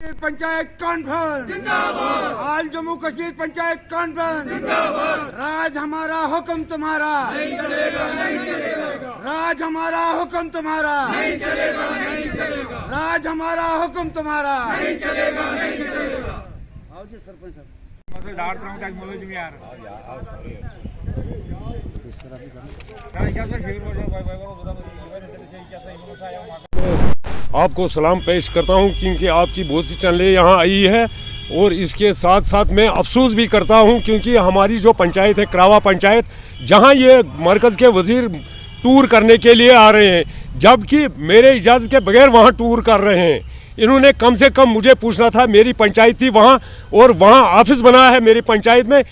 Panchayat conference जिंदाबाद। All Jammu Kashmir panchayat conference जिंदाबाद। राज हमारा हुक्म तुम्हारा नहीं चलेगा, नहीं चलेगा। राज हमारा हुक्म तुम्हारा नहीं चलेगा, नहीं चलेगा। राज हमारा हुक्म तुम्हारा नहीं चलेगा, नहीं चलेगा। आओ जी सरपंच साहब। आपको सलाम पेश करता हूं क्योंकि आपकी बहुत सी चैनलें यहाँ आई है और इसके साथ साथ मैं अफसोस भी करता हूं क्योंकि हमारी जो पंचायत है क्रावा पंचायत, जहां ये मरकज़ के वज़ीर टूर करने के लिए आ रहे हैं, जबकि मेरे इजाज़त के बगैर वहां टूर कर रहे हैं। इन्होंने कम से कम मुझे पूछना था, मेरी पंचायत थी वहाँ और वहाँ ऑफिस बना है मेरी पंचायत में।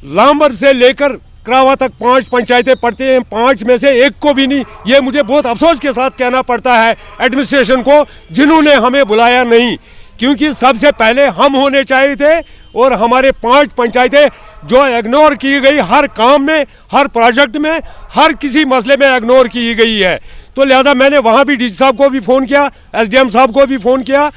लामर से लेकर क्रावा तक 5 पंचायतें पड़ती हैं, 5 में से एक को भी नहीं। ये मुझे बहुत अफसोस के साथ कहना पड़ता है एडमिनिस्ट्रेशन को, जिन्होंने हमें बुलाया नहीं, क्योंकि सबसे पहले हम होने चाहिए थे। और हमारे 5 पंचायतें जो इग्नोर की गई, हर काम में, हर प्रोजेक्ट में, हर किसी मसले में इग्नोर की गई है। तो लिहाजा मैंने वहाँ भी डीसी साहब को भी फ़ोन किया, SDM साहब को भी फ़ोन किया,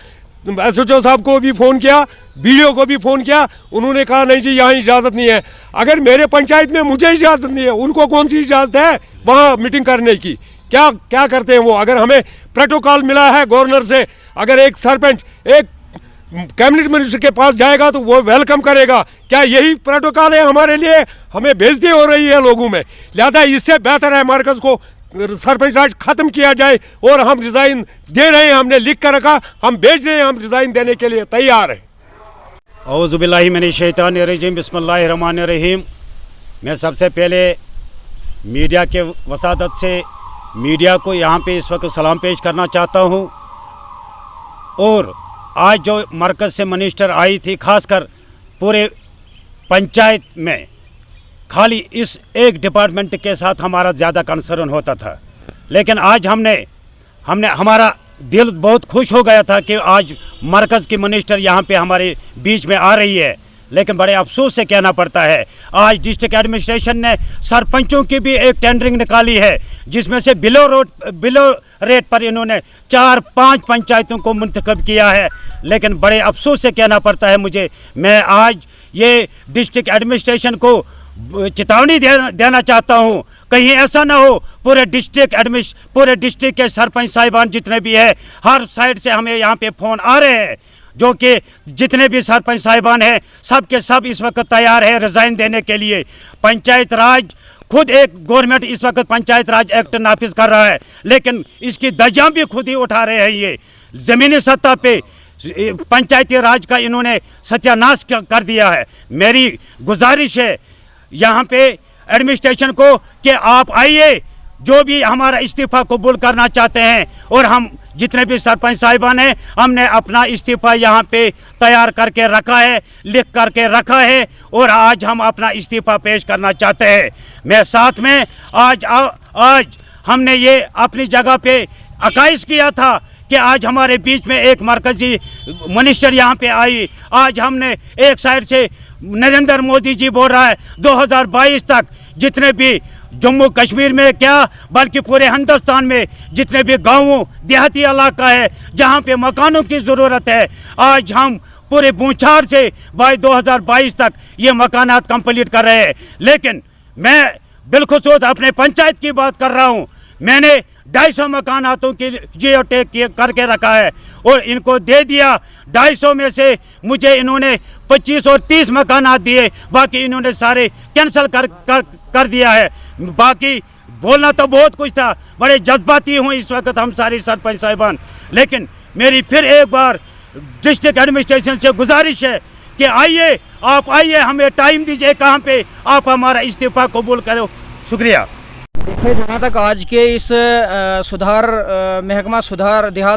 SHO साहब को भी फ़ोन किया, BDO को भी फ़ोन किया। उन्होंने कहा नहीं जी यहाँ इजाज़त नहीं है। अगर मेरे पंचायत में मुझे इजाज़त नहीं है, उनको कौन सी इजाज़त है वहाँ मीटिंग करने की? क्या करते हैं वो? अगर हमें प्रोटोकॉल मिला है गवर्नर से, अगर एक सरपंच एक कैबिनेट मिनिस्टर के पास जाएगा तो वो वेलकम करेगा, क्या यही प्रोटोकॉल है हमारे लिए? हमें बेइज्जती हो रही है लोगों में। लिहाजा इससे बेहतर है मरकज़ को सरपंच राज खत्म किया जाए और हम रिज़ाइन दे रहे हैं, हमने लिख कर रखा, हम भेज रहे हैं, हम रिज़ाइन देने के लिए तैयार हैं। औज़ु बिल्लाहि मिनश शैतानिर-रजीम, बिस्मिल्लाहिर्रहमानिर्रहीम। मैं सबसे पहले मीडिया के वसादत से मीडिया को यहाँ पे इस वक्त सलाम पेश करना चाहता हूँ। और आज जो मरकज़ से मिनिस्टर आई थी, खासकर पूरे पंचायत में खाली इस एक डिपार्टमेंट के साथ हमारा ज़्यादा कंसर्न होता था, लेकिन आज हमने हमारा दिल बहुत खुश हो गया था कि आज मरकज़ की मिनिस्टर यहाँ पे हमारे बीच में आ रही है। लेकिन बड़े अफसोस से कहना पड़ता है, आज डिस्ट्रिक्ट एडमिनिस्ट्रेशन ने सरपंचों की भी एक टेंडरिंग निकाली है, जिसमें से बिलो रेट पर इन्होंने 4-5 पंचायतों को मुंतखब किया है। लेकिन बड़े अफसोस से कहना पड़ता है मुझे, मैं आज ये डिस्ट्रिक्ट एडमिनिस्ट्रेशन को चेतावनी देना चाहता हूँ, कहीं ऐसा ना हो पूरे डिस्ट्रिक्ट के सरपंच साहिबान जितने भी हैं, हर साइड से हमें यहाँ पे फ़ोन आ रहे हैं, जो कि जितने भी सरपंच साहिबान हैं सब के सब इस वक्त तैयार है रिज़ाइन देने के लिए। पंचायत राज खुद एक गवर्नमेंट इस वक्त पंचायत राज एक्ट नाफिज कर रहा है, लेकिन इसकी दर्जा भी खुद ही उठा रहे हैं। ये ज़मीनी सतह पे पंचायती राज का इन्होंने सत्यानाश कर दिया है। मेरी गुजारिश है यहाँ पे एडमिनिस्ट्रेशन को कि आप आइए, जो भी हमारा इस्तीफ़ा कबूल करना चाहते हैं, और हम जितने भी सरपंच साहिबान हैं हमने अपना इस्तीफ़ा यहाँ पे तैयार करके रखा है, लिख करके रखा है, और आज हम अपना इस्तीफ़ा पेश करना चाहते हैं। मैं साथ में आज हमने ये अपनी जगह पे अकाइश किया था कि आज हमारे बीच में एक मरकज़ी मिनिस्टर यहाँ पे आई। आज हमने एक साइड से नरेंद्र मोदी जी बोल रहा है 2022 तक जितने भी जम्मू कश्मीर में क्या बल्कि पूरे हिंदुस्तान में जितने भी गाँवों देहाती इलाका है जहाँ पे मकानों की ज़रूरत है, आज हम पूरे बूछार से भाई 2022 तक ये मकानात कंप्लीट कर रहे हैं। लेकिन मैं बिलखुसूस अपने पंचायत की बात कर रहा हूँ, मैंने 250 मकानातों की जियो टैग करके रखा है और इनको दे दिया। 250 में से मुझे इन्होंने 25 और 30 मकानात दिए, बाकी इन्होंने सारे कैंसिल कर दिया है। बाकी बोलना तो बहुत कुछ था, बड़े जज्बाती हूँ इस वक्त हम सारे सरपंच साहिबान। लेकिन मेरी फिर एक बार डिस्ट्रिक्ट एडमिनिस्ट्रेशन से गुजारिश है कि आइए, आप आइए, हमें टाइम दीजिए, कहाँ पे आप हमारा इस्तीफ़ा कबूल करो। शुक्रिया। देखिए, जहाँ तक आज के इस देहात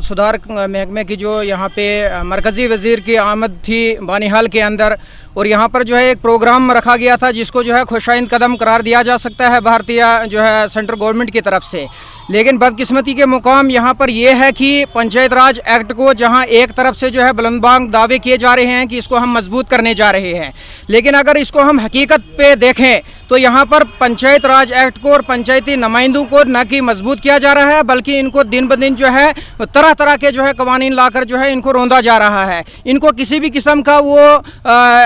सुधार महकमे की जो यहाँ पे मरकज़ी वज़ीर की आमद थी बानिहाल के अंदर, और यहाँ पर जो है एक प्रोग्राम रखा गया था जिसको जो है खुशाइंद कदम करार दिया जा सकता है भारतीय जो है सेंट्रल गवर्नमेंट की तरफ से। लेकिन बदकिस्मती के मुकाम यहाँ पर यह है कि पंचायत राज एक्ट को जहाँ एक तरफ से जो है बुलंदबांग दावे किए जा रहे हैं कि इसको हम मजबूत करने जा रहे हैं, लेकिन अगर इसको हम हकीकत पे देखें तो यहाँ पर पंचायत राज एक्ट को और पंचायती नुमाइंदों को न कि मजबूत किया जा रहा है बल्कि इनको दिन ब दिन जो है तरह तरह के जो है कवानीन लाकर जो है इनको रौंदा जा रहा है। इनको किसी भी किस्म का वो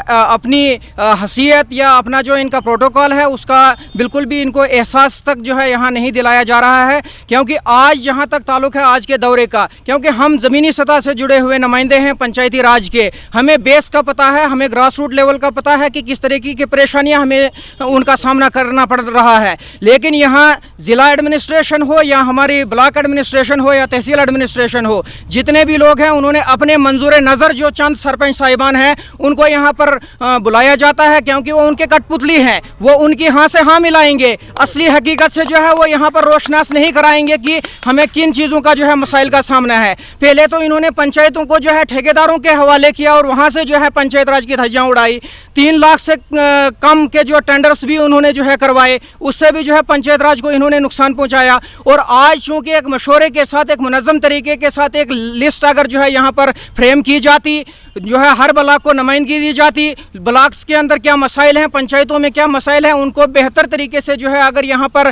अपनी हैसियत या अपना जो इनका प्रोटोकॉल है उसका बिल्कुल भी इनको एहसास तक जो है यहाँ नहीं दिलाया जा रहा है। क्योंकि आज जहाँ तक ताल्लुक है आज के दौरे का, क्योंकि हम ज़मीनी सतह से जुड़े हुए नुमाइंदे हैं पंचायती राज के, हमें बेस का पता है, हमें ग्रास रूट लेवल का पता है कि किस तरीके की परेशानियाँ हमें उनका सामना करना पड़ रहा है। लेकिन यहाँ ज़िला एडमिनिस्ट्रेशन हो या हमारी ब्लॉक एडमिनिस्ट्रेशन हो या तहसील एडमिनिस्ट्रेशन हो, जितने भी लोग हैं उन्होंने अपने मंजूर नज़र जो चंद सरपंच साहिबान हैं उनको यहाँ पर बुलाया जाता है क्योंकि वो उनके कठपुतली हैं, वो उनकी हाँ से हाँ मिलाएंगे, असली हकीकत से जो है वो यहाँ पर रोशनास नहीं कराएंगे कि हमें किन चीज़ों का जो है मसाइल का सामना है। पहले तो इन्होंने पंचायतों को जो है ठेकेदारों के हवाले किया और वहाँ से जो है पंचायत राज की धज्जियाँ उड़ाई। 3 लाख से कम के जो टेंडर्स भी उन्होंने जो है करवाए, उससे भी जो है पंचायत राज को इन्होंने नुकसान पहुँचाया। और आज चूँकि एक मशवरे के साथ, एक मुनज़्ज़म तरीके के साथ एक लिस्ट अगर जो है यहाँ पर फ्रेम की जाती, जो है हर ब्लॉक को नुमाइंदगी दी जाती, ब्लॉक्स के अंदर क्या मसाइल हैं, पंचायतों में क्या मसाइल हैं, उनको बेहतर तरीके से जो है अगर यहाँ पर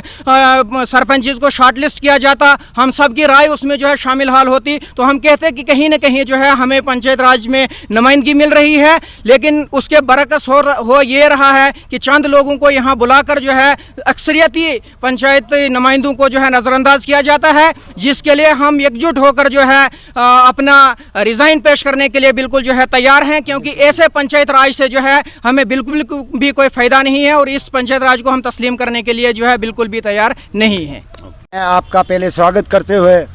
सरपंचेस को शॉर्ट लिस्ट किया जाता, हम सब की राय उसमें जो है शामिल हाल होती, तो हम कहते कि कहीं ना कहीं जो है हमें पंचायत राज में नुमाइंदगी मिल रही है। लेकिन उसके बरकस हो ये रहा है कि चंद लोगों को यहाँ बुलाकर जो है अक्सरियती पंचायत नुमाइंदों को जो है नज़रअंदाज किया जाता है, जिसके लिए हम एकजुट होकर जो है अपना रिज़ाइन पेश करने के लिए बिल्कुल जो है तैयार हैं, क्योंकि ऐसे पंचायत राज से जो है हमें बिल्कुल भी कोई फ़ायदा नहीं है और इस पंचायत राज को हम तस्लीम करने के लिए जो है बिल्कुल भी तैयार नहीं हैं। मैं आपका पहले स्वागत करते हुए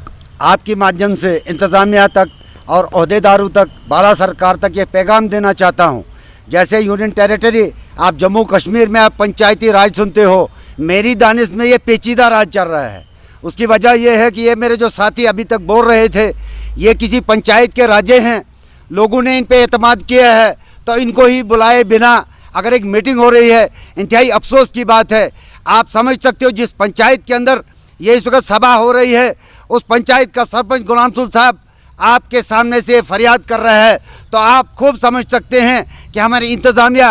आपके माध्यम से इंतज़ामिया तक और अहदेदारों तक, भारत सरकार तक ये पैगाम देना चाहता हूँ। जैसे यूनियन टेरिटरी आप जम्मू कश्मीर में आप पंचायती राज सुनते हो, मेरी दानिश में ये पेचीदा राज चल रहा है। उसकी वजह यह है कि ये मेरे जो साथी अभी तक बोल रहे थे, ये किसी पंचायत के राजे हैं, लोगों ने इन पे एतमाद किया है, तो इनको ही बुलाए बिना अगर एक मीटिंग हो रही है, इंतहाई अफसोस की बात है। आप समझ सकते हो जिस पंचायत के अंदर ये इस वक्त सभा हो रही है, उस पंचायत का सरपंच गुलाम रसूल साहब आपके सामने से फरियाद कर रहा है, तो आप खूब समझ सकते हैं कि हमारी इंतज़ामिया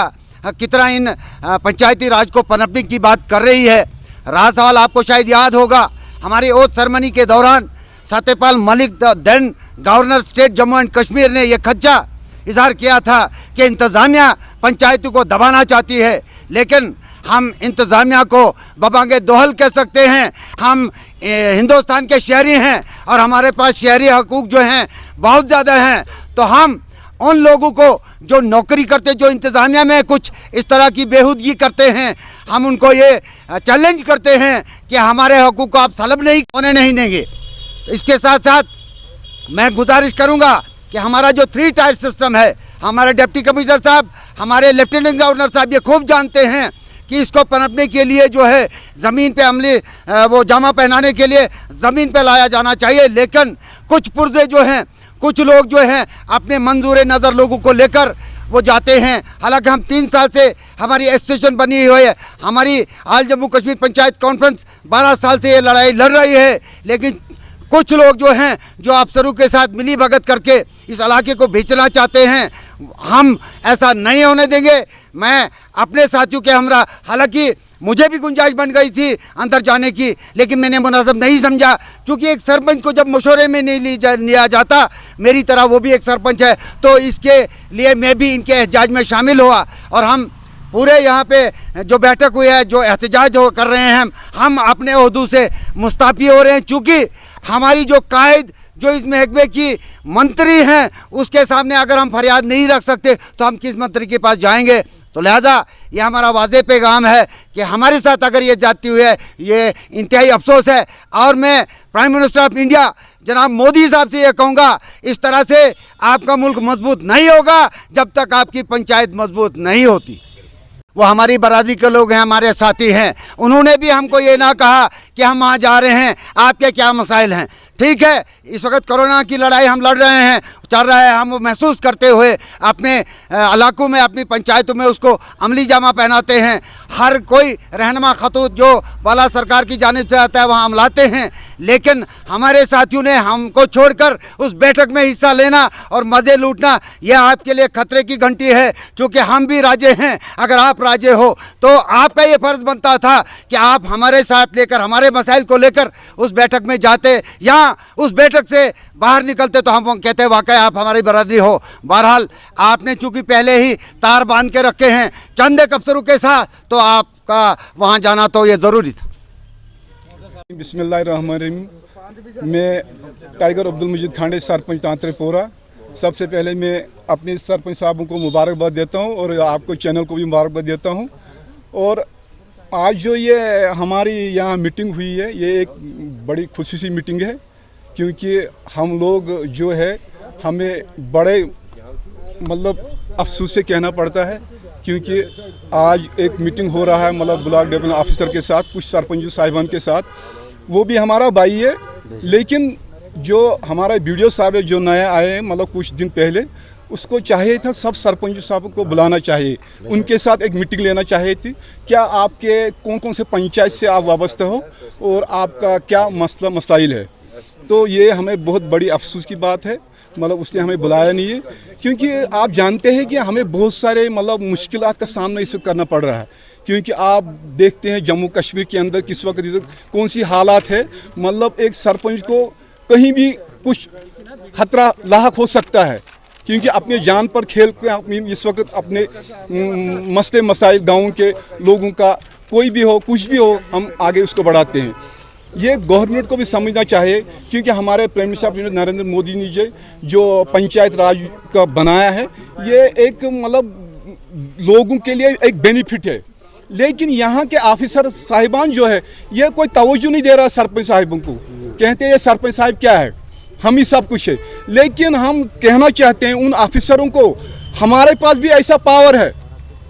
कितना इन पंचायती राज को पनपने की बात कर रही है। रहा सवाल, आपको शायद याद होगा हमारी ओथ सेरेमनी के दौरान Satyapal Malik then governor state Jammu and Kashmir ने यह खदशा इजहार किया था कि इंतज़ामिया पंचायतों को दबाना चाहती है। लेकिन हम इंतज़ामिया को बबांगे दोहल कह सकते हैं। हम हिंदुस्तान के शहरी हैं और हमारे पास शहरी हकूक़ जो हैं बहुत ज़्यादा हैं, तो हम उन लोगों को जो नौकरी करते, जो इंतज़ामिया में कुछ इस तरह की बेहूदगी करते हैं, हम उनको ये चैलेंज करते हैं कि हमारे हकूक़ को आप सलब नहीं होने नहीं देंगे। इसके साथ साथ मैं गुजारिश करूंगा कि हमारा जो 3 टायर सिस्टम है, हमारे डिप्टी कमिश्नर साहब, हमारे लेफ्टिनेंट गवर्नर साहब ये खूब जानते हैं कि इसको पनपने के लिए जो है ज़मीन पे अमली वो जामा पहनाने के लिए ज़मीन पे लाया जाना चाहिए। लेकिन कुछ पुर्जे जो हैं, कुछ लोग जो हैं अपने मंजूर नज़र लोगों को लेकर वो जाते हैं। हालांकि हम 3 साल से हमारी एसोसिएशन बनी हुई है, हमारी आल जम्मू कश्मीर पंचायत कॉन्फ्रेंस 12 साल से ये लड़ाई लड़ रही है, लेकिन कुछ लोग जो हैं जो अफसरों के साथ मिली भगत करके इस इलाके को बेचना चाहते हैं, हम ऐसा नहीं होने देंगे। मैं अपने साथियों के हमरा, हालांकि मुझे भी गुंजाइश बन गई थी अंदर जाने की, लेकिन मैंने मुनासिब नहीं समझा, क्योंकि एक सरपंच को जब मशवरे में नहीं लिया जाता, मेरी तरह वो भी एक सरपंच है, तो इसके लिए मैं भी इनके एहजाज में शामिल हुआ। और हम पूरे यहाँ पे जो बैठक हुई है, जो एहतजाज कर रहे हैं, हम अपने ओहदों से मुस्ताफ़ी हो रहे हैं, चूँकि हमारी जो कायद जो इस महकमे की मंत्री हैं उसके सामने अगर हम फरियाद नहीं रख सकते तो हम किस मंत्री के पास जाएंगे। तो लिहाजा ये हमारा वाज़ेह पैगाम है कि हमारे साथ अगर ये जाती हुई है, ये इंतहाई अफसोस है। और मैं प्राइम मिनिस्टर ऑफ इंडिया जनाब मोदी साहब से ये कहूँगा, इस तरह से आपका मुल्क मजबूत नहीं होगा जब तक आपकी पंचायत मजबूत नहीं होती। वो हमारी बरादरी के लोग हैं, हमारे साथी हैं, उन्होंने भी हमको ये ना कहा कि हम वहाँ जा रहे हैं, आपके क्या मसाइल हैं। ठीक है, इस वक्त कोरोना की लड़ाई हम लड़ रहे हैं, चल रहा है, हम वो महसूस करते हुए अपने इलाकों में, अपनी पंचायतों में उसको अमली जामा पहनाते हैं। हर कोई रहनुमा खतूत जो बाला सरकार की जानिब से आता है वहाँ हम लाते हैं, लेकिन हमारे साथियों ने हमको छोड़कर उस बैठक में हिस्सा लेना और मज़े लूटना, यह आपके लिए खतरे की घंटी है। क्योंकि हम भी राजे हैं, अगर आप राजे हो तो आपका ये फ़र्ज़ बनता था कि आप हमारे साथ लेकर, हमारे मसाइल को लेकर उस बैठक में जाते, या उस बैठक से बाहर निकलते तो हम कहते वाकई आप हमारी बरादरी हो। बहरहाल आपने चूँकि पहले ही तार बांध के रखे हैं चंद एक अफसरों के साथ, तो आपका वहाँ जाना तो ये ज़रूरी था। बिस्मिल्लाहिर्रहमानिर्रहीम। मैं टाइगर अब्दुल मजीद खांडे, सरपंच तांत्रेपोरा। सबसे पहले मैं अपने सरपंच साहबों को मुबारकबाद देता हूँ और आपको चैनल को भी मुबारकबाद देता हूँ। और आज जो ये हमारी यहाँ मीटिंग हुई है, ये एक बड़ी खुशी मीटिंग है, क्योंकि हम लोग जो है हमें बड़े मतलब अफसोस से कहना पड़ता है, क्योंकि आज एक मीटिंग हो रहा है मतलब ब्लॉक डेवलपमेंट ऑफिसर के साथ, कुछ सरपंच साहिबान के साथ। वो भी हमारा भाई है, लेकिन जो हमारा वीडियो साहब है जो नया आए हैं मतलब कुछ दिन पहले, उसको चाहिए था सब सरपंच साहब को बुलाना चाहिए, उनके साथ एक मीटिंग लेना चाहिए थी। क्या आपके कौन कौन से पंचायत से आप वाबस्ता हो और आपका क्या मसला मसाइल है। तो ये हमें बहुत बड़ी अफसोस की बात है, मतलब उसने हमें बुलाया नहीं है, क्योंकि आप जानते हैं कि हमें बहुत सारे मतलब मुश्किलात का सामना इस वक्त करना पड़ रहा है। क्योंकि आप देखते हैं जम्मू कश्मीर के अंदर किस वक्त कौन सी हालात है, मतलब एक सरपंच को कहीं भी कुछ खतरा लाहक हो सकता है, क्योंकि अपने जान पर खेल के इस वक्त अपने मसले मसाइल गाँव के लोगों का कोई भी हो, कुछ भी हो, हम आगे उसको बढ़ाते हैं। ये गवर्नमेंट को भी समझना चाहिए, क्योंकि हमारे प्राइम मिनिस्टर नरेंद्र मोदी ने जो पंचायत राज का बनाया है, ये एक मतलब लोगों के लिए एक बेनिफिट है। लेकिन यहाँ के ऑफिसर साहिबान जो है ये कोई तवज्जो नहीं दे रहा सरपंच साहिबों को। कहते हैं ये सरपंच साहिब क्या है, हम ही सब कुछ है। लेकिन हम कहना चाहते हैं उन ऑफिसरों को, हमारे पास भी ऐसा पावर है,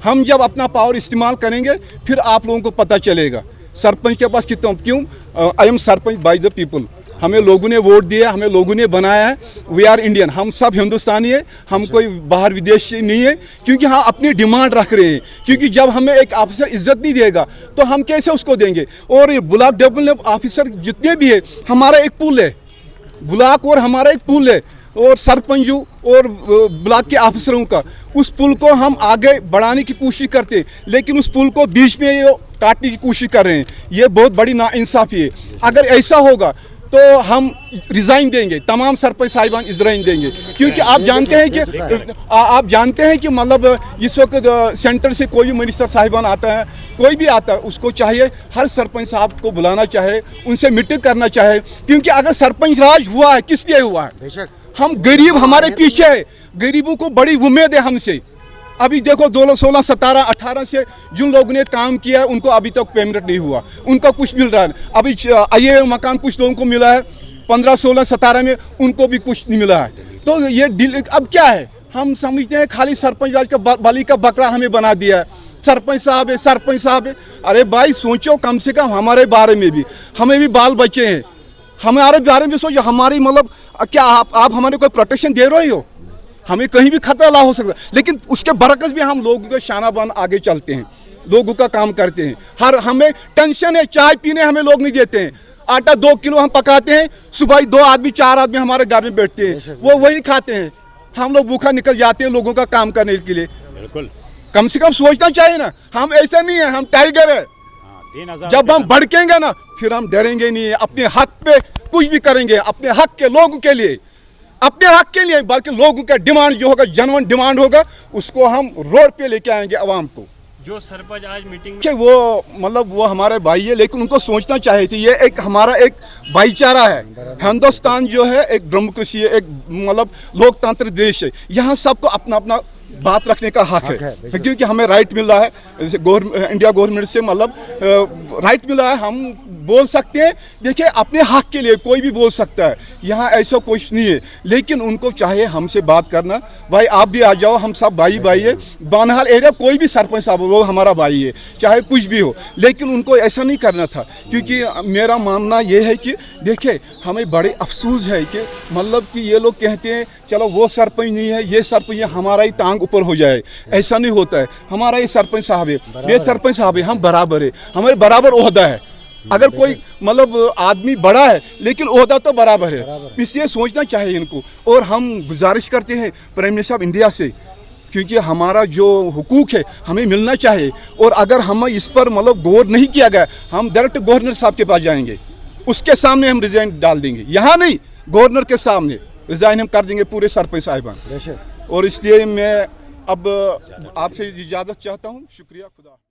हम जब अपना पावर इस्तेमाल करेंगे फिर आप लोगों को पता चलेगा सरपंच के पास कितना। क्यों, I am sarpanch by the people. हमें लोगों ने वोट दिया, हमें लोगों ने बनाया है। वी आर इंडियन, हम सब हिंदुस्तानी है, हम कोई बाहर विदेश से नहीं है। क्योंकि हाँ अपनी डिमांड रख रहे हैं, क्योंकि जब हमें एक ऑफिसर इज्जत नहीं देगा तो हम कैसे उसको देंगे। और ये ब्लॉक डेवलपमेंट ऑफिसर जितने भी है हमारा एक पूल है, ब्लॉक और हमारा एक पूल है, और सरपंचों और ब्लॉक के ऑफिसरों का, उस पुल को हम आगे बढ़ाने की कोशिश करते हैं, लेकिन उस पुल को बीच में ये काटने की कोशिश कर रहे हैं। ये बहुत बड़ी नाइंसाफ़ी है। अगर ऐसा होगा तो हम रिज़ाइन देंगे, तमाम सरपंच साहिबान रिज़ाइन देंगे। क्योंकि आप जानते हैं कि मतलब इस वक्त सेंटर से कोई भी मिनिस्टर साहिबान आता है, कोई भी आता है, उसको चाहिए हर सरपंच साहब को बुलाना चाहे, उनसे मीटिंग करना चाहे। क्योंकि अगर सरपंच राज हुआ है, किस लिए हुआ है, हम गरीब हमारे पीछे है, गरीबों को बड़ी उम्मीद है हमसे। अभी देखो 2016, 17, 18 से जिन लोगों ने काम किया है उनको अभी तक पेमेंट नहीं हुआ, उनका कुछ मिल रहा है। अभी ये मकान कुछ लोगों को मिला है, 15, 16, 17 में उनको भी कुछ नहीं मिला है। तो ये डील अब क्या है, हम समझते हैं खाली सरपंच राज का बलि का बकरा हमें बना दिया है। सरपंच साहब है, सरपंच साहब है। अरे भाई सोचो, कम से कम हमारे बारे में भी, हमें भी बाल बच्चे हैं, हमारे बारे में सोचो। हमारी मतलब क्या आप हमारे कोई प्रोटेक्शन दे रहे हो, हमें कहीं भी खतरा ला हो सकता है। लेकिन उसके बरकस भी हम लोगों के शाना बन आगे चलते हैं, लोगों का काम करते हैं। हर हमें टेंशन है, चाय पीने हमें लोग नहीं देते हैं। आटा 2 किलो हम पकाते हैं, सुबह 2 आदमी 4 आदमी हमारे घर में बैठते हैं, वो वही खाते हैं। हम लोग भूखा निकल जाते हैं लोगों का काम करने के लिए। बिल्कुल, कम से कम सोचना चाहिए ना। हम ऐसा नहीं है, हम टाइगर है। जब हम भड़केंगे ना फिर हम डरेंगे नहीं, अपने हक पे कुछ भी करेंगे, अपने हक के लोगों के लिए, अपने हक के लिए, बल्कि लोगों का डिमांड जो होगा, जेन्युइन डिमांड होगा, उसको हम रोड पे लेके आएंगे आवाम को। जो सरपंच आज मीटिंग में वो मतलब वो हमारे भाई है, लेकिन उनको सोचना चाहिए थी। ये एक हमारा एक भाईचारा है। हिंदुस्तान जो है एक डेमोक्रेसी है, एक मतलब लोकतंत्र देश है। यहाँ सबको अपना अपना बात रखने का हक है, क्योंकि हमें राइट मिल रहा है, जैसे इंडिया गवर्नमेंट से मतलब राइट मिला है। हम बोल सकते हैं। देखिए अपने हक के लिए कोई भी बोल सकता है, यहाँ ऐसा कुछ नहीं है, लेकिन उनको चाहे हमसे बात करना, भाई आप भी आ जाओ, हम सब भाई भाई है। बानहाल एरिया कोई भी सरपंच साहब वो हमारा भाई है, चाहे कुछ भी हो, लेकिन उनको ऐसा नहीं करना था। क्योंकि मेरा मानना ये है कि देखिए हमें बड़े अफसोस है कि मतलब कि ये लोग कहते हैं चलो वो सरपंच नहीं है, ये सरपंच है, हमारा ही टांग ऊपर हो जाए, ऐसा नहीं होता है। हमारा ये सरपंच साहब है, ये सरपंच साहब है, हम बराबर है, हमारे बराबर ओहदा है। अगर कोई मतलब आदमी बड़ा है लेकिन ओहदा तो बराबर है, इसलिए सोचना चाहिए इनको। और हम गुजारिश करते हैं प्राइम मिनिस्टर ऑफ इंडिया से, क्योंकि हमारा जो हुकूक है हमें मिलना चाहिए, और अगर हम इस पर मतलब गौर नहीं किया गया, हम डायरेक्ट गवर्नर साहब के पास जाएंगे, उसके सामने हम रिजाइन डाल देंगे, यहाँ नहीं गवर्नर के सामने रिजाइन हम कर देंगे पूरे सरपंच साहिबान। और इसलिए मैं अब आपसे इजाज़त चाहता हूँ। शुक्रिया, खुदा।